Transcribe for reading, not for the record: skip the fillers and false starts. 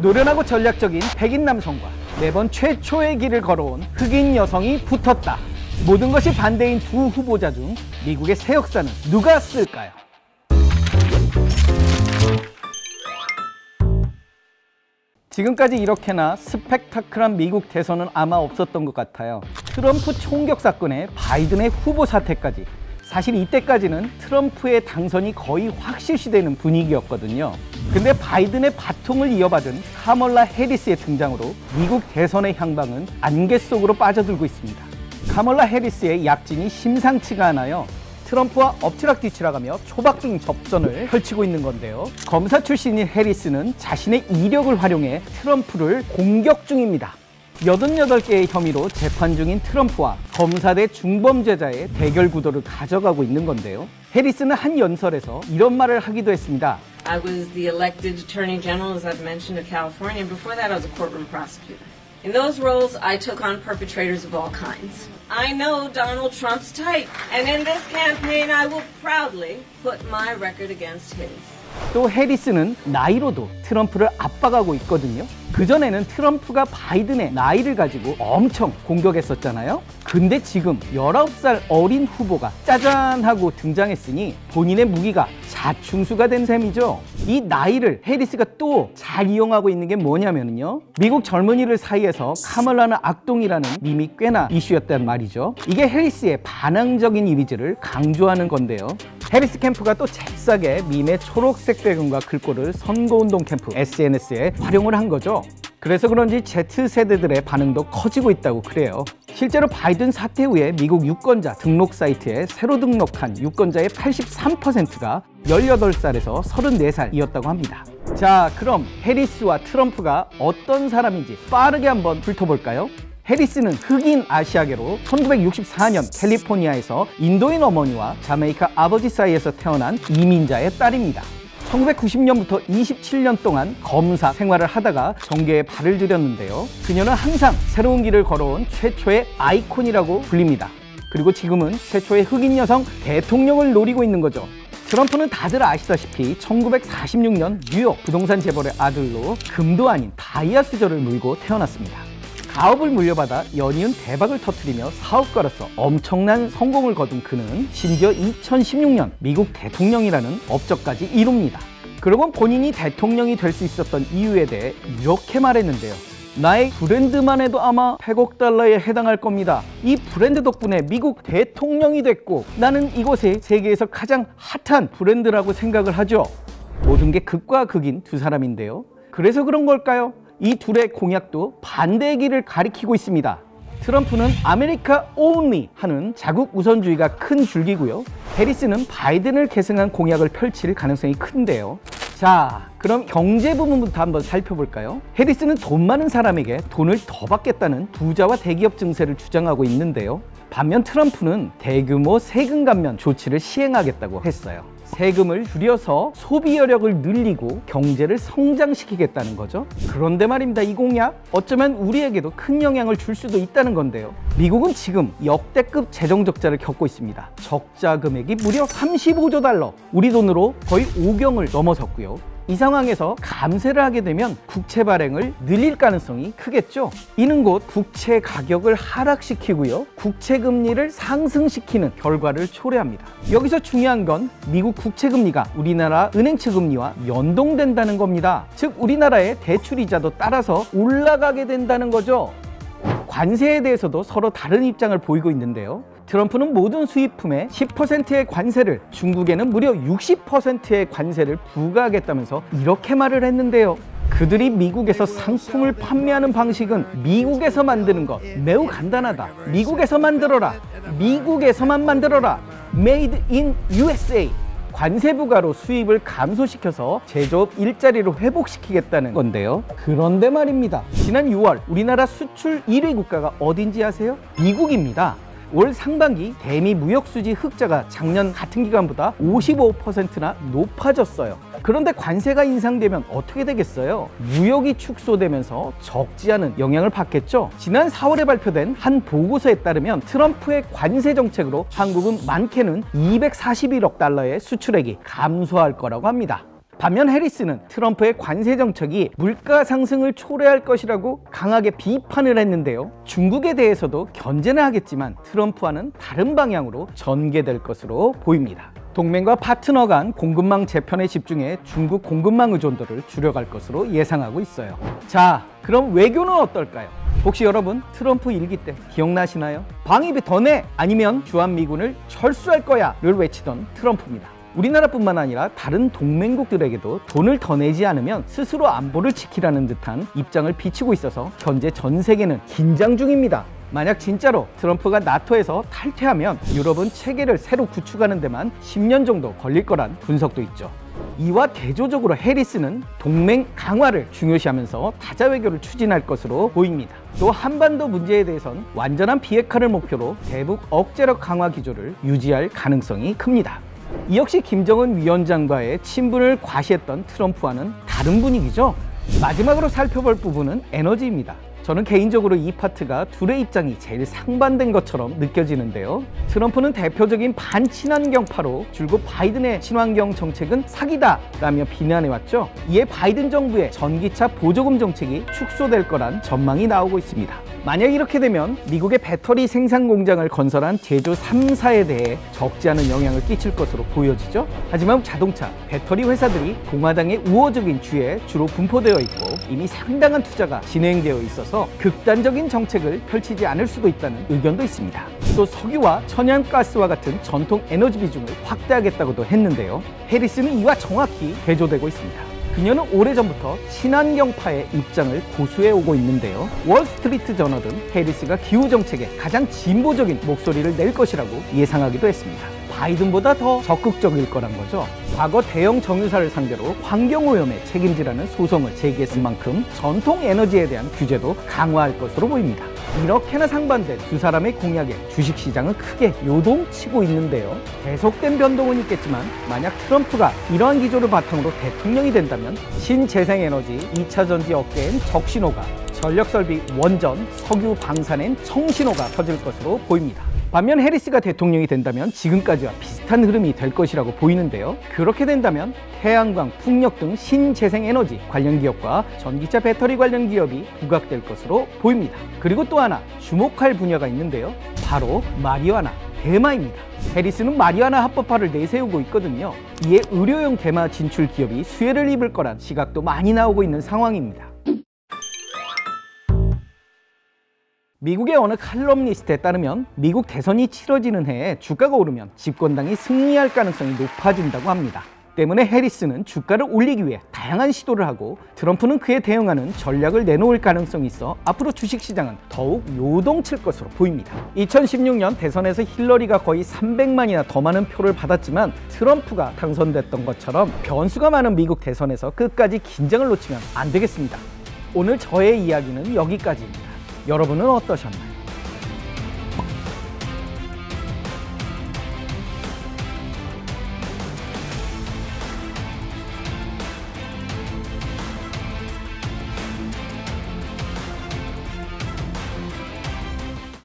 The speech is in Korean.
노련하고 전략적인 백인 남성과 매번 최초의 길을 걸어온 흑인 여성이 붙었다. 모든 것이 반대인 두 후보자 중 미국의 새 역사는 누가 쓸까요? 지금까지 이렇게나 스펙타클한 미국 대선은 아마 없었던 것 같아요. 트럼프 총격 사건에 바이든의 후보 사퇴까지. 사실 이때까지는 트럼프의 당선이 거의 확실시되는 분위기였거든요. 근데 바이든의 바통을 이어받은 카멀라 해리스의 등장으로 미국 대선의 향방은 안개 속으로 빠져들고 있습니다. 카멀라 해리스의 약진이 심상치가 않아요. 트럼프와 엎치락뒤치락하며 초박빙 접전을 펼치고 있는 건데요. 검사 출신인 해리스는 자신의 이력을 활용해 트럼프를 공격 중입니다. 88개의 혐의로 재판 중인 트럼프와 검사 대 중범죄자의 대결 구도를 가져가고 있는 건데요. 해리스는 한 연설에서 이런 말을 하기도 했습니다. I was the elected Attorney General, as I've mentioned, of California, and before that I was a courtroom prosecutor. In those roles, I took on perpetrators of all kinds. I know Donald Trump's type, and in this campaign I will proudly put my record against his. 또 해리스는 나이로도 트럼프를 압박하고 있거든요. 그전에는 트럼프가 바이든의 나이를 가지고 엄청 공격했었잖아요. 근데 지금 19살 어린 후보가 짜잔 하고 등장했으니 본인의 무기가 자충수가 된 셈이죠. 이 나이를 해리스가 또 잘 이용하고 있는 게 뭐냐면요, 미국 젊은이들 사이에서 카멀라는 악동이라는 밈이 꽤나 이슈였단 말이죠. 이게 해리스의 반항적인 이미지를 강조하는 건데요. 해리스 캠프가 또 잽싸게 밈의 초록색 배경과 글꼴을 선거운동 캠프 SNS에 활용을 한 거죠. 그래서 그런지 Z세대들의 반응도 커지고 있다고 그래요. 실제로 바이든 사퇴 후에 미국 유권자 등록 사이트에 새로 등록한 유권자의 83%가 18살에서 34살이었다고 합니다. 자, 그럼 해리스와 트럼프가 어떤 사람인지 빠르게 한번 훑어볼까요? 해리스는 흑인 아시아계로 1964년 캘리포니아에서 인도인 어머니와 자메이카 아버지 사이에서 태어난 이민자의 딸입니다. 1990년부터 27년 동안 검사 생활을 하다가 정계에 발을 들였는데요. 그녀는 항상 새로운 길을 걸어온 최초의 아이콘이라고 불립니다. 그리고 지금은 최초의 흑인 여성 대통령을 노리고 있는 거죠. 트럼프는 다들 아시다시피 1946년 뉴욕 부동산 재벌의 아들로 금도 아닌 다이아 수저를 물고 태어났습니다. 가업을 물려받아 연이은 대박을 터뜨리며 사업가로서 엄청난 성공을 거둔 그는 심지어 2016년 미국 대통령이라는 업적까지 이룹니다. 그러고 본인이 대통령이 될 수 있었던 이유에 대해 이렇게 말했는데요. 나의 브랜드만 해도 아마 100억 달러에 해당할 겁니다. 이 브랜드 덕분에 미국 대통령이 됐고 나는 이곳에 세계에서 가장 핫한 브랜드라고 생각을 하죠. 모든 게 극과 극인 두 사람인데요. 그래서 그런 걸까요? 이 둘의 공약도 반대의 길을 가리키고 있습니다. 트럼프는 아메리카 only 하는 자국 우선주의가 큰 줄기고요. 해리스는 바이든을 계승한 공약을 펼칠 가능성이 큰데요. 자, 그럼 경제 부분부터 한번 살펴볼까요? 해리스는 돈 많은 사람에게 돈을 더 받겠다는 부자와 대기업 증세를 주장하고 있는데요. 반면 트럼프는 대규모 세금 감면 조치를 시행하겠다고 했어요. 세금을 줄여서 소비 여력을 늘리고 경제를 성장시키겠다는 거죠. 그런데 말입니다, 이 공약 어쩌면 우리에게도 큰 영향을 줄 수도 있다는 건데요. 미국은 지금 역대급 재정 적자를 겪고 있습니다. 적자 금액이 무려 35조 달러, 우리 돈으로 거의 5경을 넘어섰고요. 이 상황에서 감세를 하게 되면 국채 발행을 늘릴 가능성이 크겠죠. 이는 곧 국채 가격을 하락시키고요, 국채 금리를 상승시키는 결과를 초래합니다. 여기서 중요한 건 미국 국채 금리가 우리나라 은행채 금리와 연동된다는 겁니다. 즉 우리나라의 대출이자도 따라서 올라가게 된다는 거죠. 관세에 대해서도 서로 다른 입장을 보이고 있는데요. 트럼프는 모든 수입품에 10%의 관세를, 중국에는 무려 60%의 관세를 부과하겠다면서 이렇게 말을 했는데요. 그들이 미국에서 상품을 판매하는 방식은 미국에서 만드는 것, 매우 간단하다. 미국에서 만들어라. 미국에서만 만들어라. Made in USA. 관세 부과로 수입을 감소시켜서 제조업 일자리를 회복시키겠다는 건데요. 그런데 말입니다, 지난 6월 우리나라 수출 1위 국가가 어딘지 아세요? 미국입니다. 올 상반기 대미 무역수지 흑자가 작년 같은 기간보다 55%나 높아졌어요. 그런데 관세가 인상되면 어떻게 되겠어요? 무역이 축소되면서 적지 않은 영향을 받겠죠. 지난 4월에 발표된 한 보고서에 따르면 트럼프의 관세 정책으로 한국은 많게는 241억 달러의 수출액이 감소할 거라고 합니다. 반면 해리스는 트럼프의 관세 정책이 물가 상승을 초래할 것이라고 강하게 비판을 했는데요. 중국에 대해서도 견제는 하겠지만 트럼프와는 다른 방향으로 전개될 것으로 보입니다. 동맹과 파트너 간 공급망 재편에 집중해 중국 공급망 의존도를 줄여갈 것으로 예상하고 있어요. 자, 그럼 외교는 어떨까요? 혹시 여러분 트럼프 일기 때 기억나시나요? 방위비 더 내! 아니면 주한미군을 철수할 거야!를 외치던 트럼프입니다. 우리나라뿐만 아니라 다른 동맹국들에게도 돈을 더 내지 않으면 스스로 안보를 지키라는 듯한 입장을 비치고 있어서 현재 전 세계는 긴장 중입니다. 만약 진짜로 트럼프가 나토에서 탈퇴하면 유럽은 체계를 새로 구축하는 데만 10년 정도 걸릴 거란 분석도 있죠. 이와 대조적으로 해리스는 동맹 강화를 중요시하면서 다자 외교를 추진할 것으로 보입니다. 또 한반도 문제에 대해선 완전한 비핵화를 목표로 대북 억제력 강화 기조를 유지할 가능성이 큽니다. 이 역시 김정은 위원장과의 친분을 과시했던 트럼프와는 다른 분위기죠. 마지막으로 살펴볼 부분은 에너지입니다. 저는 개인적으로 이 파트가 둘의 입장이 제일 상반된 것처럼 느껴지는데요. 트럼프는 대표적인 반친환경파로 줄곧 바이든의 친환경 정책은 사기다 라며 비난해왔죠. 이에 바이든 정부의 전기차 보조금 정책이 축소될 거란 전망이 나오고 있습니다. 만약 이렇게 되면 미국의 배터리 생산 공장을 건설한 제조 3사에 대해 적지 않은 영향을 끼칠 것으로 보여지죠. 하지만 자동차, 배터리 회사들이 공화당의 우호적인 주에 주로 분포되어 있고 이미 상당한 투자가 진행되어 있어서 극단적인 정책을 펼치지 않을 수도 있다는 의견도 있습니다. 또 석유와 천연가스와 같은 전통 에너지 비중을 확대하겠다고도 했는데요. 해리스는 이와 정확히 대조되고 있습니다. 그녀는 오래전부터 친환경파의 입장을 고수해 오고 있는데요. 월스트리트 저널은 해리스가 기후정책에 가장 진보적인 목소리를 낼 것이라고 예상하기도 했습니다. 바이든보다 더 적극적일 거란 거죠. 과거 대형 정유사를 상대로 환경오염에 책임지라는 소송을 제기했을 만큼 전통 에너지에 대한 규제도 강화할 것으로 보입니다. 이렇게나 상반된 두 사람의 공약에 주식시장은 크게 요동치고 있는데요. 계속된 변동은 있겠지만 만약 트럼프가 이러한 기조를 바탕으로 대통령이 된다면 신재생에너지 2차전지 업계엔 적신호가, 전력설비 원전, 석유 방산엔 청신호가 터질 것으로 보입니다. 반면 해리스가 대통령이 된다면 지금까지와 비슷한 흐름이 될 것이라고 보이는데요. 그렇게 된다면 태양광, 풍력 등 신재생에너지 관련 기업과 전기차 배터리 관련 기업이 부각될 것으로 보입니다. 그리고 또 하나 주목할 분야가 있는데요. 바로 마리화나 대마입니다. 해리스는 마리화나 합법화를 내세우고 있거든요. 이에 의료용 대마 진출 기업이 수혜를 입을 거란 시각도 많이 나오고 있는 상황입니다. 미국의 어느 칼럼니스트에 따르면 미국 대선이 치러지는 해에 주가가 오르면 집권당이 승리할 가능성이 높아진다고 합니다. 때문에 해리스는 주가를 올리기 위해 다양한 시도를 하고 트럼프는 그에 대응하는 전략을 내놓을 가능성이 있어 앞으로 주식시장은 더욱 요동칠 것으로 보입니다. 2016년 대선에서 힐러리가 거의 300만이나 더 많은 표를 받았지만 트럼프가 당선됐던 것처럼 변수가 많은 미국 대선에서 끝까지 긴장을 놓치면 안 되겠습니다. 오늘 저의 이야기는 여기까지입니다. 여러분은 어떠셨나요?